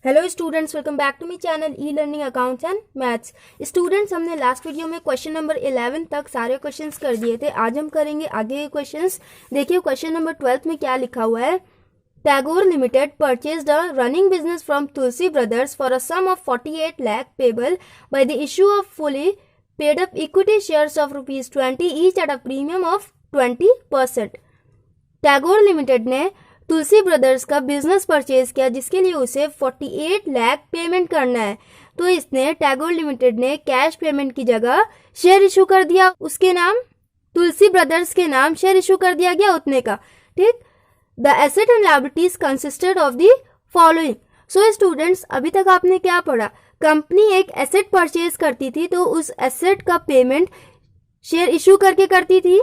Hello students, welcome back to my channel e learning accounts and maths. Students, हमने last video में question number 11 तक सारे questions कर दिए थे। आज हम करेंगे आगे के क्वेश्चंस। देखिए क्वेश्चन नंबर 12 में क्या लिखा हुआ है। Tagore limited purchased a running business from Tulsi brothers for a sum of 48 lakh payable by the issue of fully paid up equity shares of ₹20 each at a premium of 20%। Tagore limited ने Tulsi brothers का business purchase किया जिसके लिए उसे 48 lakh payment करना है। तो इसने टैगोर लिमिटेड ने कैश पेमेंट की जगह शेयर इशू कर दिया, उसके नाम तुलसी ब्रदर्स के नाम शेयर इशू कर दिया गया उतने का। ठीक, the asset and liabilities consisted of the following. So students, अभी तक आपने क्या पढ़ा? कंपनी एक एसेट परचेज करती थी तो उस एसेट का पेमेंट शेयर इशू करके करती थी,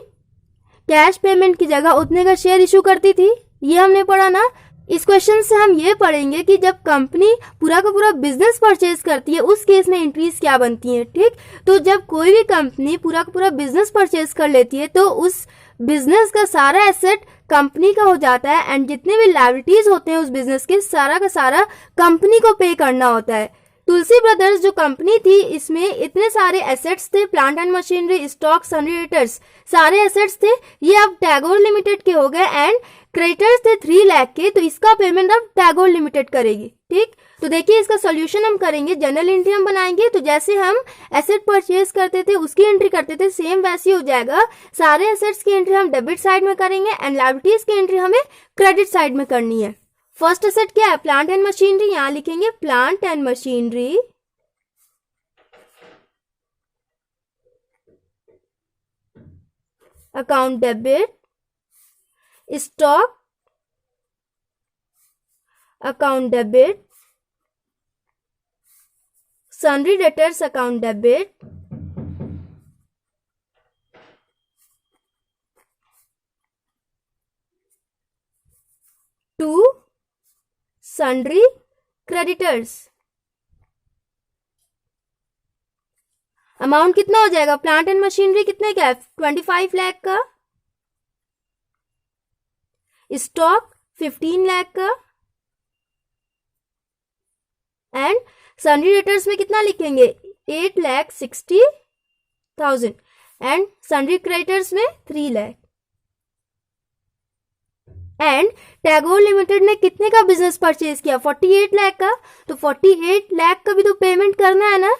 कैश पेमेंट की जगह उतने का शेयर इशू करती थी। ये हमने पढ़ा ना। इस क्वेश्चन से हम ये पढ़ेंगे कि जब कंपनी पूरा का पूरा बिजनेस परचेज करती है उस केस में एंट्रीज क्या बनती हैं। ठीक, तो जब कोई भी कंपनी पूरा का पूरा बिजनेस परचेज कर लेती है तो उस बिजनेस का सारा एसेट कंपनी का हो जाता है एंड जितने भी लायबिलिटीज होते हैं उस बिजनेस के सारा का सारा कंपनी को पे करना होता है। तुलसी ब्रदर्स जो कंपनी थी इसमें इतने सारे एसेट्स थे, प्लांट एंड मशीनरी, स्टॉक, सनरेटर्स, सारे एसेट्स थे। ये अब टैगोर लिमिटेड के हो गए एंड क्रेडिटर्स थे 3 लाख के, तो इसका पेमेंट अब टैगोर लिमिटेड करेगी। ठीक, तो देखिए इसका सॉल्यूशन हम करेंगे। जनरल एंट्री हम बनाएंगे तो जैसे हम एसेट परचेज करते थे उसकी एंट्री करते थे सेम वैसी हो जाएगा। सारे एसेट्स की एंट्री हम डेबिट साइड में करेंगे एंड लायबिलिटीज की एंट्री हमें क्रेडिट साइड में करनी है। फर्स्ट एसेट क्या है? Plant and machinery. यहां लिखेंगे plant and machinery, account debit, stock, account debit, sundry debtors, account debit, to sundry creditors. Amount कितना हो जाएगा? प्लांट एंड मशीनरी कितने का है? 25 लाख का, स्टॉक 15 लाख का एंड सन्ड्री डेटर्स में कितना लिखेंगे? 8,60,000 एंड सन्ड्री क्रेडिटर्स में 3 लाख। एंड टैगोर लिमिटेड ने कितने का बिजनेस परचेज किया? 48 लाख का। तो 48 लाख का भी तो पेमेंट करना है ना,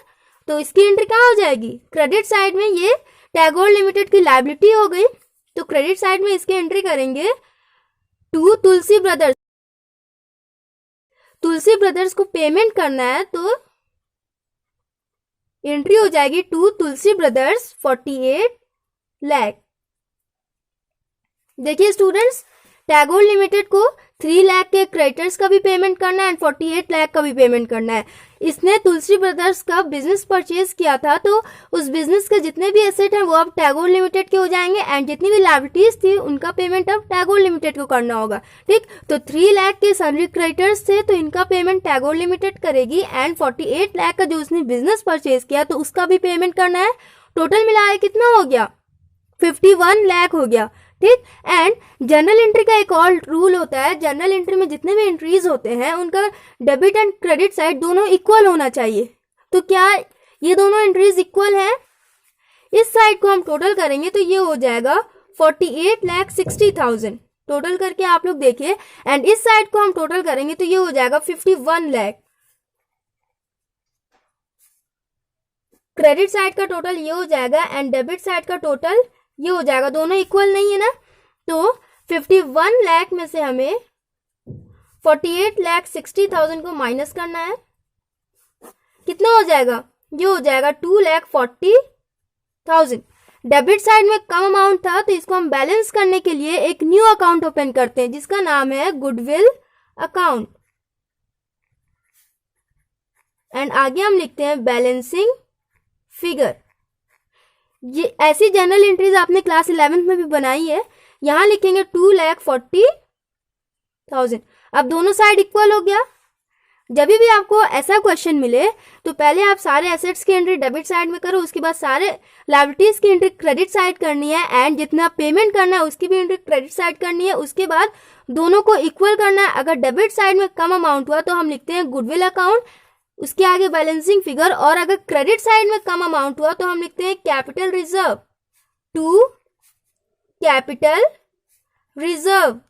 तो इसकी एंट्री कहाँ हो जाएगी? क्रेडिट साइड में। ये टैगोर लिमिटेड की लायबिलिटी हो गई तो क्रेडिट साइड में इसकी एंट्री करेंगे to Tulsi brothers. Tulsi brothers को पेमेंट करना है तो एंट्री हो जाएगी टू तुलसी ब्रदर्स 48 लाख। देखिए स्टूडेंट्स, टैगोर लिमिटेड को 3 लाख के क्रेडिटर्स का भी पेमेंट करना है एंड 48 लाख का भी पेमेंट करना है। इसने तुलसी ब्रदर्स का बिजनेस परचेज किया था तो उस बिजनेस के जितने भी एसेट हैं वो अब टैगोर लिमिटेड के हो जाएंगे एंड जितनी भी लायबिलिटीज थी उनका पेमेंट अब टैगोर लिमिटेड को करना होगा। ठीक, तो 3 लाख के सन्ड्री क्रेडिटर्स थे तो इनका पेमेंट टैगोर लिमिटेड करेगी एंड 48 लाख का जो उसने बिजनेस परचेज किया तो उसका भी पेमेंट करना है। टोटल मिलाए कितना हो गया? 51 लाख हो गया। ठीक, एंड जनरल एंट्री का एक और रूल होता है। जनरल एंट्री में जितने भी एंट्रीज होते हैं उनका डेबिट एंड क्रेडिट साइड दोनों इक्वल होना चाहिए। तो क्या ये दोनों एंट्रीज इक्वल हैं? इस साइड को हम टोटल करेंगे तो ये हो जाएगा 48,60,000 टोटल करके आप लोग देखिए, एंड इस साइड को हम टोटल करेंगे तो ये हो जाएगा 51 लाख। क्रेडिट साइड का टोटल ये हो जाएगा एंड डेबिट साइड का टोटल ये हो जाएगा। दोनों इक्वल नहीं है ना, तो 51 लाख में से हमें 48,60,000 को माइनस करना है। कितना हो जाएगा? ये हो जाएगा 2,40,000। डेबिट साइड में कम अमाउंट था तो इसको हम बैलेंस करने के लिए एक न्यू अकाउंट ओपन करते हैं जिसका नाम है गुडविल अकाउंट एंड आगे हम लिखते हैं बैलेंसिंग फिगर। ये ऐसी जनरल एंट्रीज आपने क्लास 11th में भी बनाई है। यहां लिखेंगे 2,40,000। अब दोनों साइड इक्वल हो गया। जब भी आपको ऐसा क्वेश्चन मिले तो पहले आप सारे एसेट्स की एंट्री डेबिट साइड में करो, उसके बाद सारे लायबिलिटीज की एंट्री क्रेडिट साइड करनी है एंड जितना पेमेंट करना है उसकी भी एंट्री क्रेडिट साइड करनी है। उसके बाद दोनों को इक्वल करना है। अगर डेबिट साइड में कम अमाउंट हुआ तो हम लिखते हैं गुडविल अकाउंट, उसके आगे बैलेंसिंग फिगर, और अगर क्रेडिट साइड में कम अमाउंट हुआ तो हम लिखते हैं capital reserve to capital reserve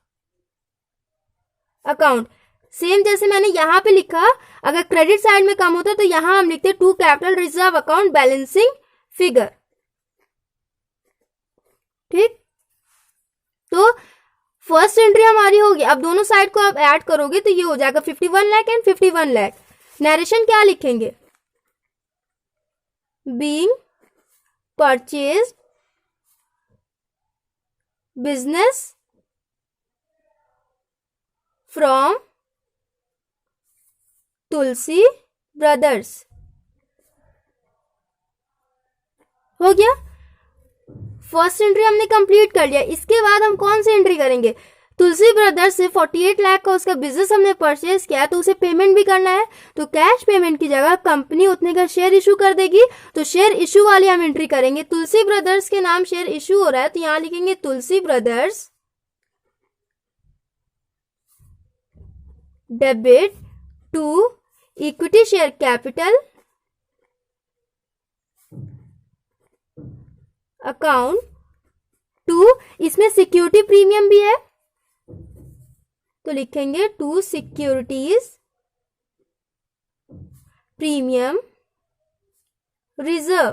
account. Same जैसे मैंने यहां पे लिखा, अगर क्रेडिट साइड में कम होता तो यहां हम लिखते to capital reserve account balancing figure. ठीक, तो फर्स्ट एंट्री हमारी होगी। अब दोनों साइड को आप ऐड करोगे तो ये हो जाएगा 51 लाख एंड 51 लाख। नरेशन क्या लिखेंगे? Being purchased business from Tulsi brothers. हो गया, फर्स्ट एंट्री हमने कंप्लीट कर लिया। इसके बाद हम कौन सी एंट्री करेंगे? तुलसी ब्रदर्स से 48 लाख का उसका बिजनेस हमने परचेज किया तो उसे पेमेंट भी करना है, तो कैश पेमेंट की जगह कंपनी उतने का शेयर इशू कर देगी, तो शेयर इशू वाली हम एंट्री करेंगे। तुलसी ब्रदर्स के नाम शेयर इशू हो रहा है तो यहां लिखेंगे Tulsi brothers debit to equity share capital account to, इसमें सिक्योरिटी प्रीमियम भी है तो लिखेंगे टू सिक्योरिटीज प्रीमियम रिजर्व।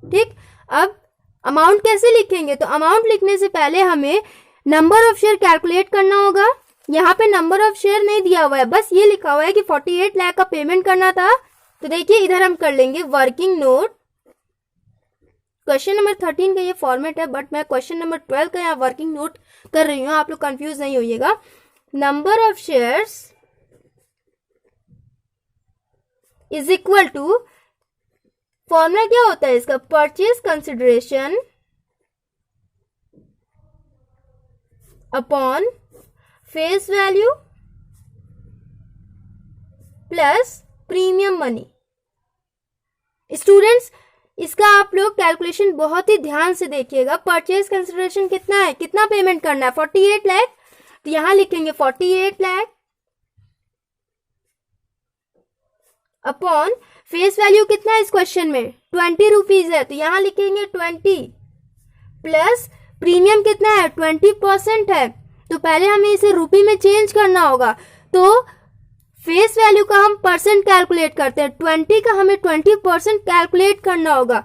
ठीक, अब अमाउंट कैसे लिखेंगे? तो अमाउंट लिखने से पहले हमें नंबर ऑफ शेयर कैलकुलेट करना होगा। यहाँ पे नंबर ऑफ शेयर नहीं दिया हुआ है, बस ये लिखा हुआ है कि 48 लाख का पेमेंट करना था। तो देखिए इधर हम कर लेंगे वर्किंग नोट। क्वेश्चन नंबर 13 का ये फॉर्मेट है, बट मैं क्वेश्चन नंबर 12 का यहाँ वर्किंग नोट कर रही हूँ, आप लोग कंफ्यूज नहीं होइएगा। Number of shares is equal to, formula क्या होता है इसका? Purchase consideration upon face value plus premium money. Students, इसका आप लोग कैलकुलेशन बहुत ही ध्यान से देखिएगा। परचेज कंसिडरेशन कितना है, कितना पेमेंट करना है? 48 लाख, तो यहां लिखेंगे 48 लाख अपॉन फेस वैल्यू कितना है इस क्वेश्चन में? 20 रुपीज है तो यहां लिखेंगे 20 प्लस प्रीमियम कितना है? 20% है, तो पहले हमें इसे रुपी में चेंज करना होगा। तो फेस वैल्यू का हम परसेंट कैलकुलेट करते हैं, 20 का हमें 20% कैलकुलेट करना होगा।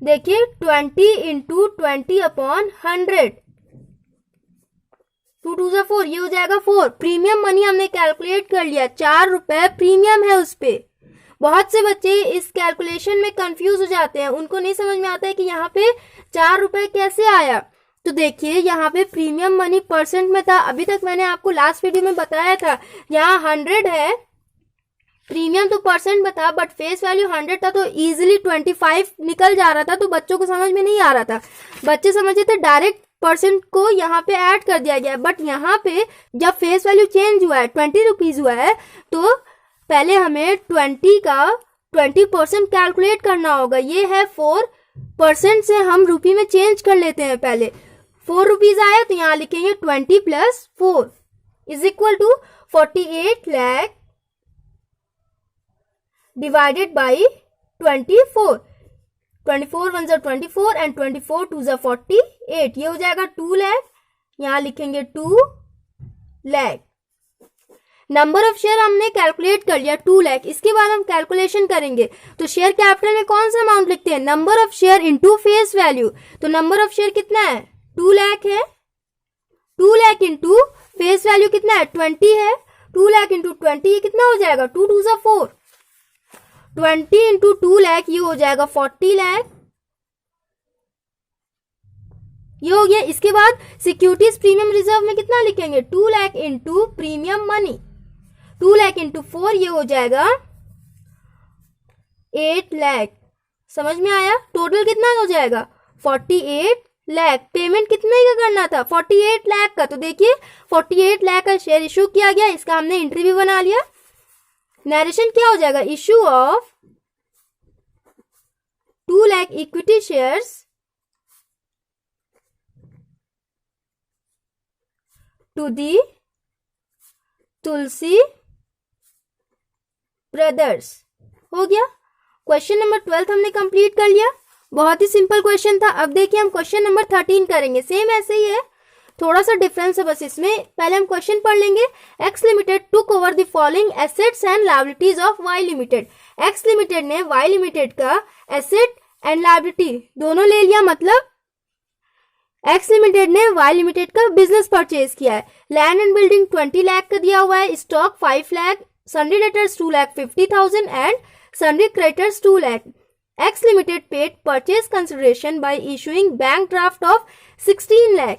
देखिए 20 इंटू 20 अपॉन 100, 2 2 4, ये हो जाएगा 4। प्रीमियम मनी हमने कैलकुलेट कर लिया, 4 रुपए प्रीमियम है उस पे। बहुत से बच्चे इस कैलकुलेशन में कंफ्यूज हो जाते हैं, उनको नहीं समझ में आता है कि यहाँ पे 4 रुपए कैसे आया। तो देखिए यहाँ पे प्रीमियम मनी परसेंट में था, अभी तक मैंने आपको लास्ट वीडियो में बताया था। यहाँ 100 है, प्रीमियम तो परसेंट में था बट फेस वैल्यू 100 था, तो इजीली 25 निकल जा रहा था, तो बच्चों को समझ में नहीं आ रहा था। बच्चे समझे थे डायरेक्ट परसेंट को यहाँ पे ऐड कर दिया गया, बट यहाँ पे जब फेस वैल्यू चेंज हुआ है, 20 रुपीज हुआ है, तो पहले हमें 20 का 20% कैलकुलेट करना होगा। ये है 4% से हम रुपी में चेंज कर लेते हैं। पहले 4 रुपीज आया तो यहाँ लिखेंगे 20 plus 4 is equal to 48 lakh divided by 24। 24 1 जा 24 एंड 24 2 जा 48, ये हो जाएगा 2 लाख। यहाँ लिखेंगे 2 लाख। नंबर ऑफ शेयर हमने कैलकुलेट कर लिया 2 लाख। इसके बाद हम कैलकुलेशन करेंगे, तो शेयर कैपिटल में कौन सा अमाउंट लिखते हैं? Number of share into face value. तो नंबर ऑफ शेयर कितना है? 2 लाख है। 2 लाख इंटू फेस वैल्यू कितना है? 20 है। 2 लाख इंटू 20, ये कितना हो जाएगा? 2 2 जा 4। 20 इंटू 2 लाख, ये हो जाएगा 40 लाख। ये हो गया। इसके बाद सिक्योरिटीज प्रीमियम रिजर्व में कितना लिखेंगे? 2 lakh into premium money. 2 lakh into 4, ये हो जाएगा 8 लाख। समझ में आया? टोटल कितना हो जाएगा? 48 लाख। पेमेंट कितने का करना था? 48 लाख का। तो देखिए 48 लाख का शेयर इशू किया गया, इसका हमने एंट्री भी बना लिया। नरेशन क्या हो जाएगा, issue of 2 lakh equity shares to the Tulsi brothers. हो गया, क्वेश्चन नंबर 12 हमने कंप्लीट कर लिया। बहुत ही सिंपल क्वेश्चन था। अब देखिए हम क्वेश्चन नंबर 13 करेंगे, सेम ऐसे ही है, थोड़ा सा डिफरेंस है बस इसमें। पहले हम क्वेश्चन पढ़ लेंगे। X limited took over the following assets and liabilities of Y limited. X limited ने वाई लिमिटेड का एसेट एंड लायबिलिटी दोनों ले लिया, मतलब एक्स लिमिटेड ने वाई लिमिटेड का बिजनेस परचेज किया है। लैंड एंड बिल्डिंग 20 लाख का दिया हुआ है, stock 5 lakh, sundry debtors 2,50,000 and sundry creditors 2 lakh. X limited paid purchase consideration bye issuing bank draft of 16 lakh.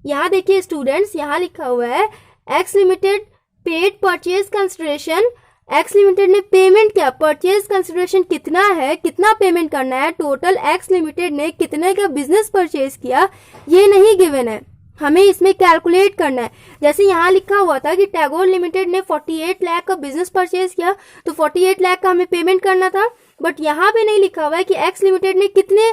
यहाँ देखिए स्टूडेंट्स, यहाँ लिखा हुआ है x limited paid purchase consideration. X limited ने पेमेंट किया, परचेज कंसिडरेशन कितना है, कितना पेमेंट करना है, टोटल एक्स लिमिटेड ने कितने का बिजनेस परचेज किया, ये नहीं गिवन है, हमें इसमें कैलकुलेट करना है। जैसे यहाँ लिखा हुआ था कि टैगोर लिमिटेड ने 48 लाख का बिजनेस परचेज किया, तो 48 लाख का हमें पेमेंट करना था, बट यहाँ पे नहीं लिखा हुआ है कि एक्स लिमिटेड ने कितने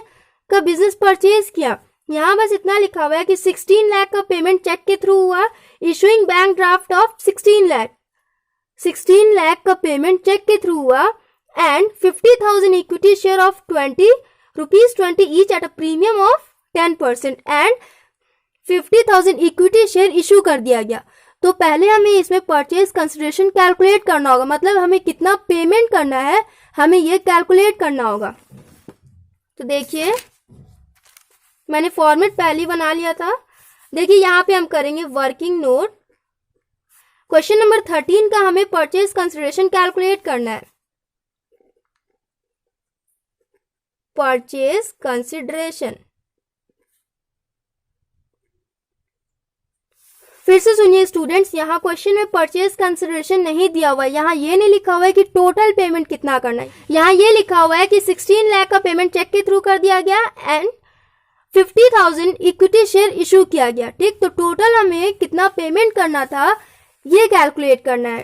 का बिजनेस परचेज किया। यहाँ बस इतना लिखा हुआ है कि 16 लाख का पेमेंट चेक के थ्रू हुआ, issuing bank draft of 16 lakh. 16 lakh का पेमेंट चेक के थ्रू हुआ and 50,000 equity share of ₹20 each at a premium of 10% and 50,000 equity share issue कर दिया गया। तो पहले हमें इसमें परचेज कंसिडरेशन कैलकुलेट करना होगा, मतलब हमें कितना पेमेंट करना है हमें ये कैलकुलेट करना होगा। तो देखिए मैंने फॉर्मेट पहले ही बना लिया था। देखिए यहाँ पे हम करेंगे वर्किंग नोट। क्वेश्चन नंबर 13 का हमें परचेज कंसिडरेशन कैलकुलेट करना है। परचेज कंसिडरेशन, फिर से सुनिए स्टूडेंट्स, यहाँ क्वेश्चन में परचेज कंसिडरेशन नहीं दिया हुआ है। यहाँ ये नहीं लिखा हुआ है कि टोटल पेमेंट कितना करना है, यहाँ ये लिखा हुआ है कि 16 लाख का पेमेंट चेक के थ्रू कर दिया गया एंड 50,000 इक्विटी शेयर इशू किया गया। ठीक, तो टोटल हमें कितना पेमेंट करना था ये कैलकुलेट करना है।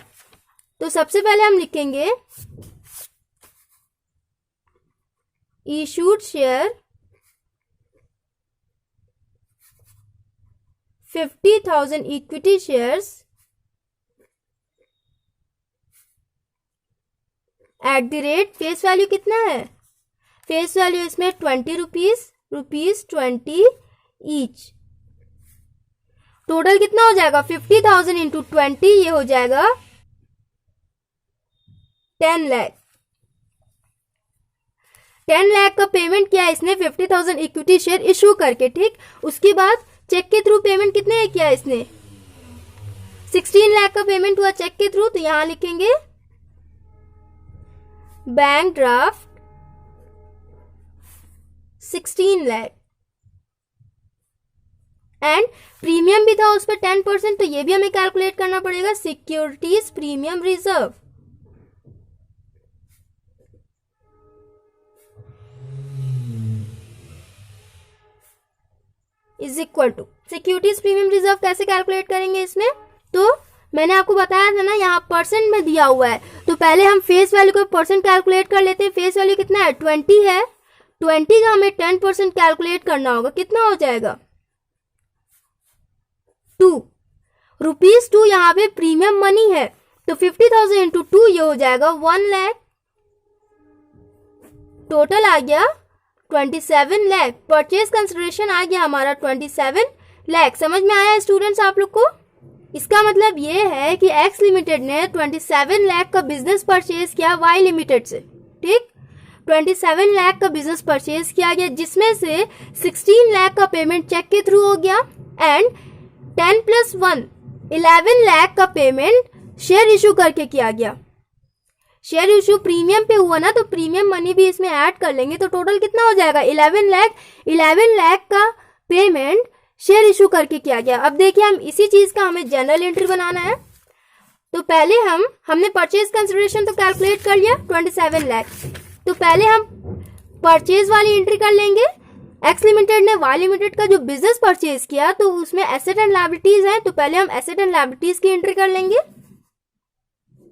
तो सबसे पहले हम लिखेंगे issued share 50,000 equity shares at the rate, face value कितना है, फेस वैल्यू इसमें 20 रुपीज 20 ईच। टोटल कितना हो जाएगा 50,000 इंटू 20, ये हो जाएगा 10 लाख। 10 लाख का पेमेंट किया इसने 50,000 इक्विटी शेयर इशू करके। ठीक, उसके बाद चेक के थ्रू पेमेंट कितने किया इसने, 16 लाख का पेमेंट हुआ चेक के थ्रू। तो यहां लिखेंगे bank draft 16 lakh and premium भी था उस पर 10%, तो ये भी हमें कैलकुलेट करना पड़ेगा, securities premium reserve is equal to securities premium reserve. कैसे कैलकुलेट करेंगे इसमें, तो मैंने आपको बताया था ना यहाँ परसेंट में दिया हुआ है, तो पहले हम फेस वैल्यू को परसेंट कैलकुलेट कर लेते हैं। फेस वैल्यू कितना है 20 है, 20 का हमें 10% कैलकुलेट करना होगा, कितना हो जाएगा 2 रुपीज 2। यहाँ पे प्रीमियम मनी है, तो 50,000 इंटू 2 ये हो जाएगा 1 लाख। टोटल आ गया 27 लाख। परचेज कंसिडरेशन आ गया हमारा 27 लाख। समझ में आया स्टूडेंट्स आप लोग को? इसका मतलब ये है कि एक्स लिमिटेड ने 27 लाख का बिजनेस परचेज किया वाई लिमिटेड से। ठीक, 27 लाख का बिजनेस परचेज किया गया, जिसमें से 16 लाख का पेमेंट चेक के थ्रू हो गया एंड 10 + 1 11 लाख का पेमेंट शेयर इशू करके किया गया। शेयर इशू प्रीमियम पे हुआ ना, तो प्रीमियम मनी भी इसमें ऐड कर लेंगे, तो टोटल कितना हो जाएगा 11 लाख। 11 लाख का पेमेंट शेयर इशू करके किया गया। अब देखिए हम इसी चीज का हमें जनरल एंट्री बनाना है। तो पहले हमने परचेज कंसिडरेशन तो कैलकुलेट कर लिया 27 लाख, तो पहले हम परचेज वाली एंट्री कर लेंगे। एक्स लिमिटेड ने वाई लिमिटेड का जो बिजनेस परचेज किया, तो उसमें एसेट एंड लायबिलिटीज हैं, तो पहले हम एसेट एंड लायबिलिटीज की एंट्री कर लेंगे।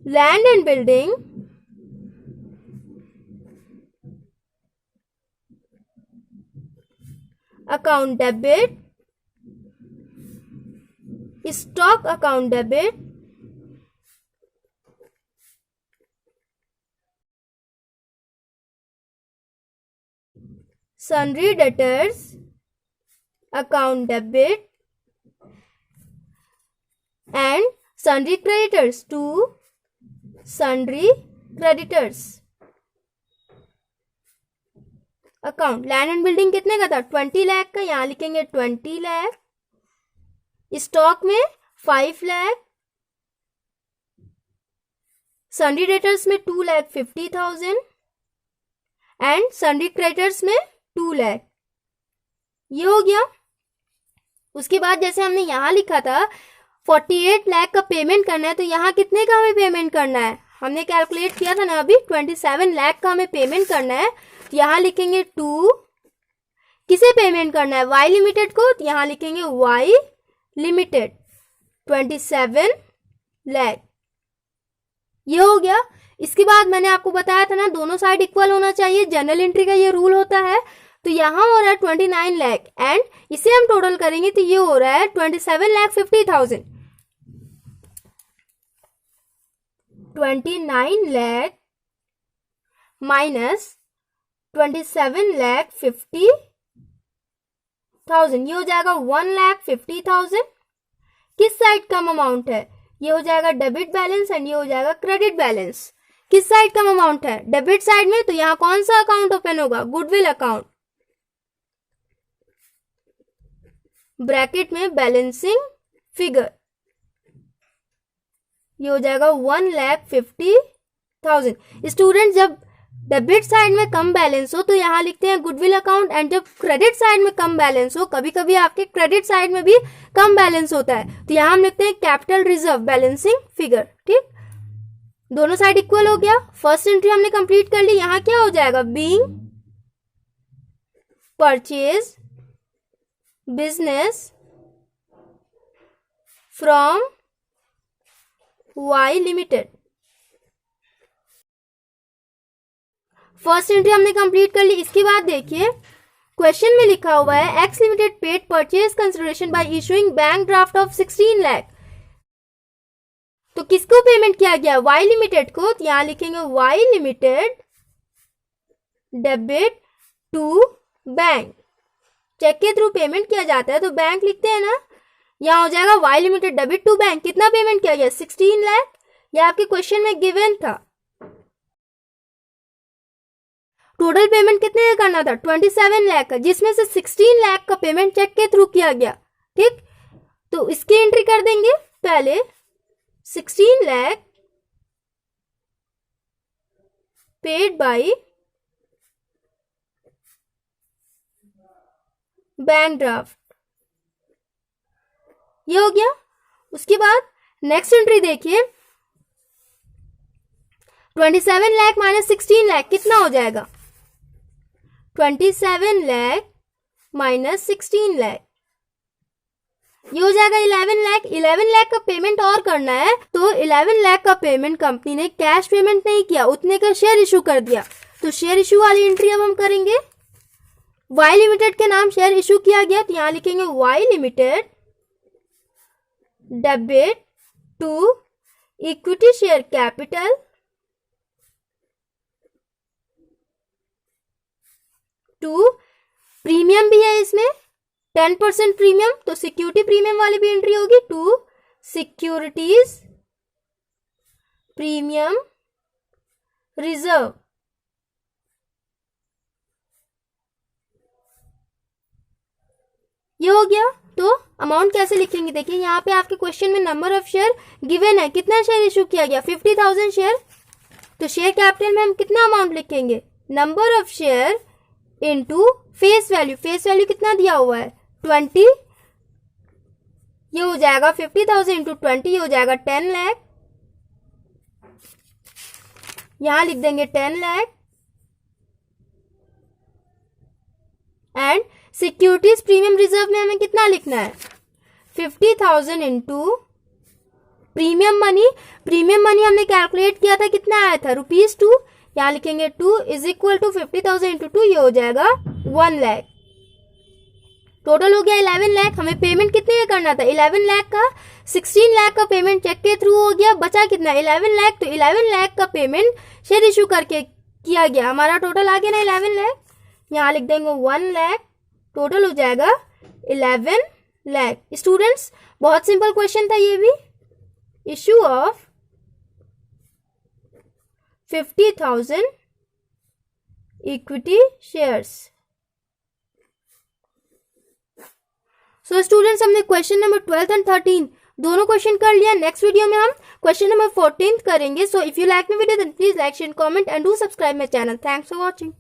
Land and building account debit, stock account debit, sundry debtors account debit and sundry creditors to sundry creditors account. Land and building कितने का था? 20 लाख का, यहां लिखेंगे 20 लाख। स्टॉक में 5 लाख, सन्ड्री डेटर्स में 2,50,000 एंड सन्ड्री क्रेडिटर्स में 2 लाख। ये हो गया। उसके बाद जैसे हमने यहां लिखा था 48 लाख का पेमेंट करना है, तो यहाँ कितने का हमें पेमेंट करना है? हमने कैलकुलेट किया था ना अभी, 27 लाख का हमें पेमेंट करना है। तो यहाँ लिखेंगे 2, किसे पेमेंट करना है? वाई लिमिटेड को। तो यहाँ लिखेंगे वाई लिमिटेड 27 लाख। ये हो गया। इसके बाद मैंने आपको बताया था ना दोनों साइड इक्वल होना चाहिए, जनरल एंट्री का ये रूल होता है। तो यहाँ हो रहा है 29 लाख एंड इसे हम टोटल करेंगे तो ये हो रहा है 27,50,000। 29 लाख माइनस 27,50,000, ये हो जाएगा 1,50,000। किस साइड कम अमाउंट है? ये हो जाएगा डेबिट बैलेंस एंड ये हो जाएगा क्रेडिट बैलेंस। किस साइड कम अमाउंट है? डेबिट साइड में। तो यहाँ कौन सा अकाउंट ओपन होगा? गुडविल अकाउंट, ब्रैकेट में बैलेंसिंग फिगर। ये हो जाएगा 1,50,000। स्टूडेंट जब डेबिट साइड में कम बैलेंस हो तो यहाँ लिखते हैं गुडविल अकाउंट, एंड जब क्रेडिट साइड में कम बैलेंस हो, कभी कभी आपके क्रेडिट साइड में भी कम बैलेंस होता है, तो यहाँ हम लिखते हैं कैपिटल रिजर्व बैलेंसिंग फिगर। ठीक, दोनों साइड इक्वल हो गया। फर्स्ट एंट्री हमने कंप्लीट कर ली। यहाँ क्या हो जाएगा? Being purchase business from Y limited. First entry हमने कंप्लीट कर ली। इसके बाद देखिए क्वेश्चन में लिखा हुआ है x limited paid purchase consideration bye issuing bank draft of 16 lakh. तो किसको पेमेंट किया गया? वाई लिमिटेड को। तो यहां लिखेंगे Y limited debit to bank. Cheque के थ्रू पेमेंट किया जाता है तो बैंक लिखते हैं ना, यहां हो जाएगा Y limited debit to bank. कितना पेमेंट किया गया? 16 लाख। यह आपके क्वेश्चन में गिवन था। टोटल पेमेंट कितने का करना था? 27 लाख का, जिसमें से 16 लाख का पेमेंट चेक के थ्रू किया गया। ठीक, तो इसकी एंट्री कर देंगे। पहले 16 lakh paid by bank draft, ये हो गया। उसके बाद नेक्स्ट एंट्री देखिए 27 लाख माइनस 16 लाख कितना हो जाएगा? 27 लाख माइनस 16 लाख, ये हो जाएगा 11 लाख। 11 लाख का पेमेंट और करना है, तो 11 लाख का पेमेंट कंपनी ने कैश पेमेंट नहीं किया, उतने का शेयर इशू कर दिया। तो शेयर इशू वाली एंट्री अब हम करेंगे। वाई लिमिटेड के नाम शेयर इशू किया गया, तो यहां लिखेंगे Y limited debit to equity share capital to premium भी है इसमें 10% प्रीमियम, तो सिक्योरिटी प्रीमियम वाली भी एंट्री होगी। टू सिक्योरिटीज प्रीमियम रिजर्व, ये हो गया। तो अमाउंट कैसे लिखेंगे? देखिए यहाँ पे आपके क्वेश्चन में नंबर ऑफ शेयर गिवन है। कितना शेयर इशू किया गया? 50,000 शेयर। तो शेयर कैपिटल में हम कितना अमाउंट लिखेंगे? Number of share into face value. Face value कितना दिया हुआ है? 20। ये हो जाएगा 50,000 इंटू 20, ये हो जाएगा 10 लाख। यहां लिख देंगे 10 lakh. And securities premium reserve में हमें कितना लिखना है? 50,000 इंटू प्रीमियम मनी हमने कैलकुलेट किया था, कितना आया था ₹2। यहाँ लिखेंगे 2 इज इक्वल टू 50,000 इंटू 2, ये हो जाएगा 1 लाख। टोटल हो गया 11 लाख। हमें पेमेंट कितने में करना था? 11 लाख का 16 लाख का पेमेंट चेक के थ्रू हो गया, बचा कितना? 11 लाख। तो 11 लाख का पेमेंट शेयर इशू करके किया गया, हमारा टोटल आ गया ना 11 लाख। यहाँ लिख देंगे 1 लाख, टोटल हो जाएगा 11 लाख। स्टूडेंट्स बहुत सिंपल क्वेश्चन था ये भी। Issue of 50,000 equity shares. So students हमने क्वेश्चन नंबर 12 एंड 13 दोनों क्वेश्चन कर लिया। नेक्स्ट वीडियो में हम क्वेश्चन नंबर 14 करेंगे। So if you like my video then please like share comment and do subscribe my channel. Thanks for watching.